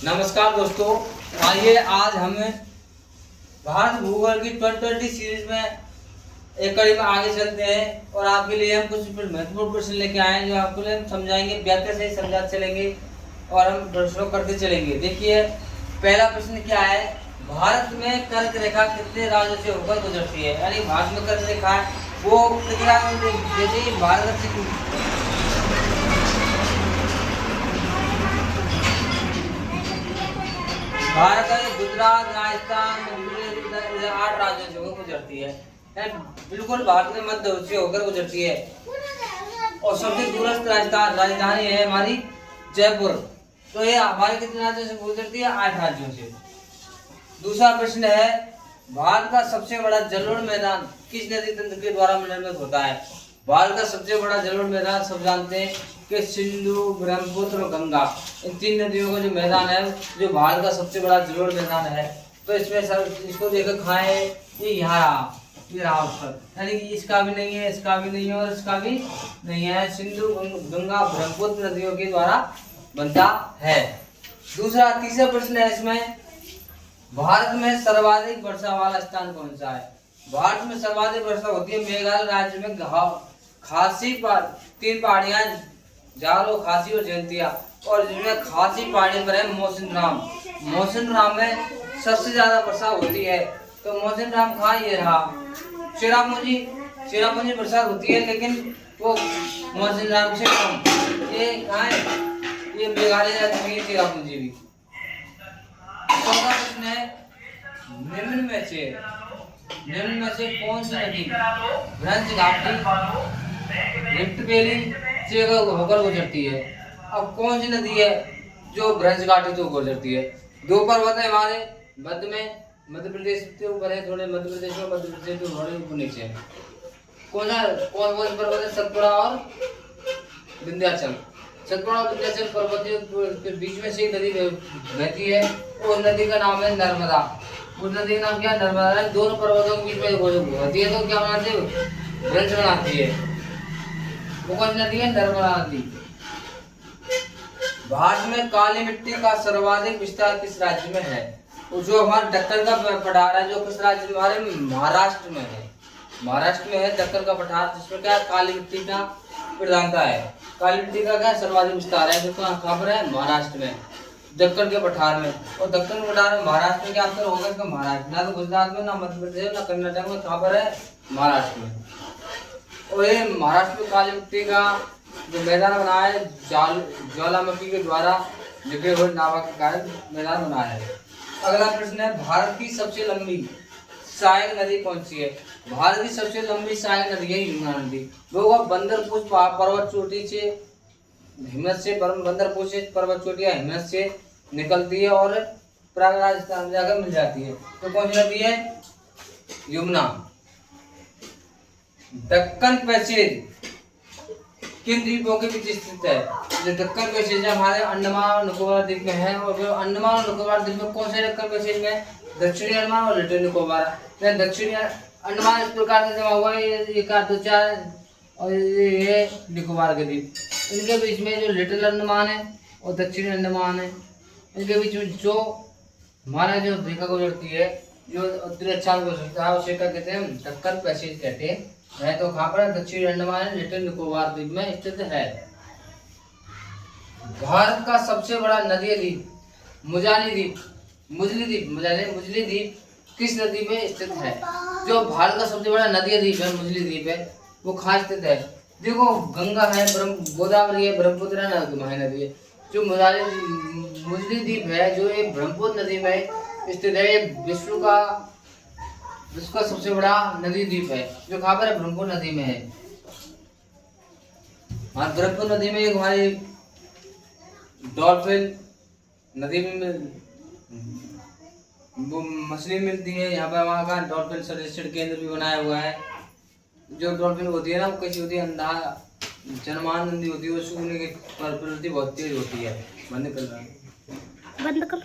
नमस्कार दोस्तों, आइए आज हम भारत भूगोल की 2020 सीरीज में एक कड़ी में आगे चलते हैं और आपके लिए हम कुछ महत्वपूर्ण प्रश्न लेके आए हैं जो आपको लिए हम समझाएंगे, व्याख्या से समझाते चलेंगे और हम प्रश्नों करते चलेंगे। देखिए पहला प्रश्न क्या है, भारत में कर्क रेखा कितने राज्यों से होकर गुजरती है? यानी भारत में कर्क रेखा वो जैसे भारत भारत में गुजरात, राजस्थान, मध्य प्रदेश 8 राज्यों से होकर गुजरती है। बिल्कुल भारत के मध्य से होकर गुजरती है और सबसे दूरस्थ राजधानी है हमारी जयपुर। तो ये हमारे कितने राज्यों से गुजरती है? 8 राज्यों से। दूसरा प्रश्न है, भारत का सबसे बड़ा जलोढ़ मैदान किस नदी तंत्र के द्वारा निर्मित होता है? भारत का सबसे बड़ा जलोढ़ मैदान सब जानते हैं कि सिंधु, ब्रह्मपुत्र और गंगा, इन 3 नदियों का जो मैदान है जो भारत का सबसे बड़ा जलोढ़ मैदान है। तो इसमें सर इसको देखकर खाए ये ये रहा उत्तर, यानी कि इसका भी नहीं है, इसका भी नहीं है और इसका भी नहीं है। सिंधु, गंगा, ब्रह्मपुत्र नदियों के द्वारा बनता है। तीसरा प्रश्न है इसमें, भारत में सर्वाधिक वर्षा वाला स्थान कौन सा है? भारत में सर्वाधिक वर्षा होती है मेघालय राज्य में खासी 3 पहाड़ियां, जालो, खासी और जयंतिया, और जिसमें खासी पहाड़ी पर है मौसिनराम। मौसिनराम में सबसे ज्यादा वर्षा होती है। तो मौसिनराम कहाँ ये रहा, चेरापूंजी वर्षा होती है लेकिन वो मौसिनराम से कम। ये कहाँ है? ये मेघालय राज्य में चेरापूंजी भी। चौथा प्रश्न है, निम्न में से कौन सी नदी ब्रज घाटी, रिफ्ट वैली से होकर गुजरती है? अब कौन सी नदी है जो ब्रज घाटी से गुजरती है? 2 पर्वत है हमारे मध्य में, मध्य प्रदेश के ऊपर है, थोड़े मध्य प्रदेश के थोड़े ऊपर नीचे है। कौन पर्वत है? सतपुड़ा और विंध्याचल। सतपुड़ा और विंध्याचल पर्वतीय के बीच में से एक नदी बहती है, उस नदी का नाम है नर्मदा। उस नदी का नाम क्या है? नर्मदा। दोनों पर्वतों के बीच में होती है तो क्या बनाती है? ब्रज बनाती है। वो कौन सी नदी है? नर्मदा नदी। भारत में काली मिट्टी का सर्वाधिक विस्तार किस राज्य में है? जो हमारा दक्कन का पठार है, जो किस राज्य में? हमारे महाराष्ट्र में है। महाराष्ट्र में है दक्कन का पठार, जिसमें क्या काली मिट्टी का प्रधानता है। काली मिट्टी का क्या सर्वाधिक विस्तार है, जो कहाँ पर है? महाराष्ट्र में, दक्कन के पठार में। और दक्कन के पठार में महाराष्ट्र में क्या अंतर होगा? इसका महाराष्ट्र ना तो गुजरात में, ना मध्य प्रदेश, ना कर्नाटक में, कहाँ पर है? महाराष्ट्र में। और ये महाराष्ट्र में काली मिट्टी का जो मैदान बना है ज्वालामुखी के द्वारा लिखे हुए नावा के कारण मैदान बना है। अगला प्रश्न है, भारत की सबसे लंबी सहायक नदी कौन सी है? भारत की सबसे लंबी सहायक नदी है यमुना नदी। वो बंदरपुर पर्वत चोटी से हिम्मत से बंदरपुर से पर्वत चोटियां हिम्मत से निकलती है और प्रयाग राजस्थान जाकर मिल जाती है। तो कौन सी नदी है? यमुना। दक्कन पैसेज किन द्वीपों के बीच स्थित है? जो दक्कन पैसेज हमारे अंडमान और निकोबार द्वीप में है, और जो अंडमान और निकोबार द्वीप में कौन से दक्कन पैसेज में? दक्षिणी अंडमान और लिटिल निकोबार। दक्षिणी अंडमान इस प्रकार से जमा हुआ है, ये 4 और ये निकोबार के द्वीप। इनके बीच में जो लिटिल अंडमान है और दक्षिणी अंडमान है, इनके बीच में जो हमारा जो रेखा गुजरती है, जो उत्तरी अक्षांश गुजरता है, उसे क्या कहते हैं? दक्कन पैसेज कहते हैं। तो कहाँ पर? दक्षिणी अंडमान लिटिल निकोबार द्वीप में स्थित है। भारत का सबसे बड़ा नदी द्वीप मुजली द्वीप किस नदी में स्थित है? जो भारत का सबसे बड़ा नदी द्वीप है, मुजली द्वीप है, वो कहाँ स्थित है? देखो गंगा है, गोदावरी है, ब्रह्मपुत्र है, नदी है। जो मुजली द्वीप है जो ये ब्रह्मपुत्र नदी में स्थित है, ये विश्व का सबसे बड़ा नदी द्वीप है, जो कहाँ पर है? ब्रह्मपुत्र नदी में है। हाँ, ब्रह्मपुत्र नदी में एक हमारी डॉल्फिन नदी में वो मछली मिलती है। यहाँ पर वहाँ का डॉल्फिन संरक्षण केंद्र भी बनाया हुआ है। जो डॉल्फिन होती है ना, वो कैसी होती है? जनमान नदी होती है, उसको प्रवृत्ति बहुत तेज होती है। बंद कर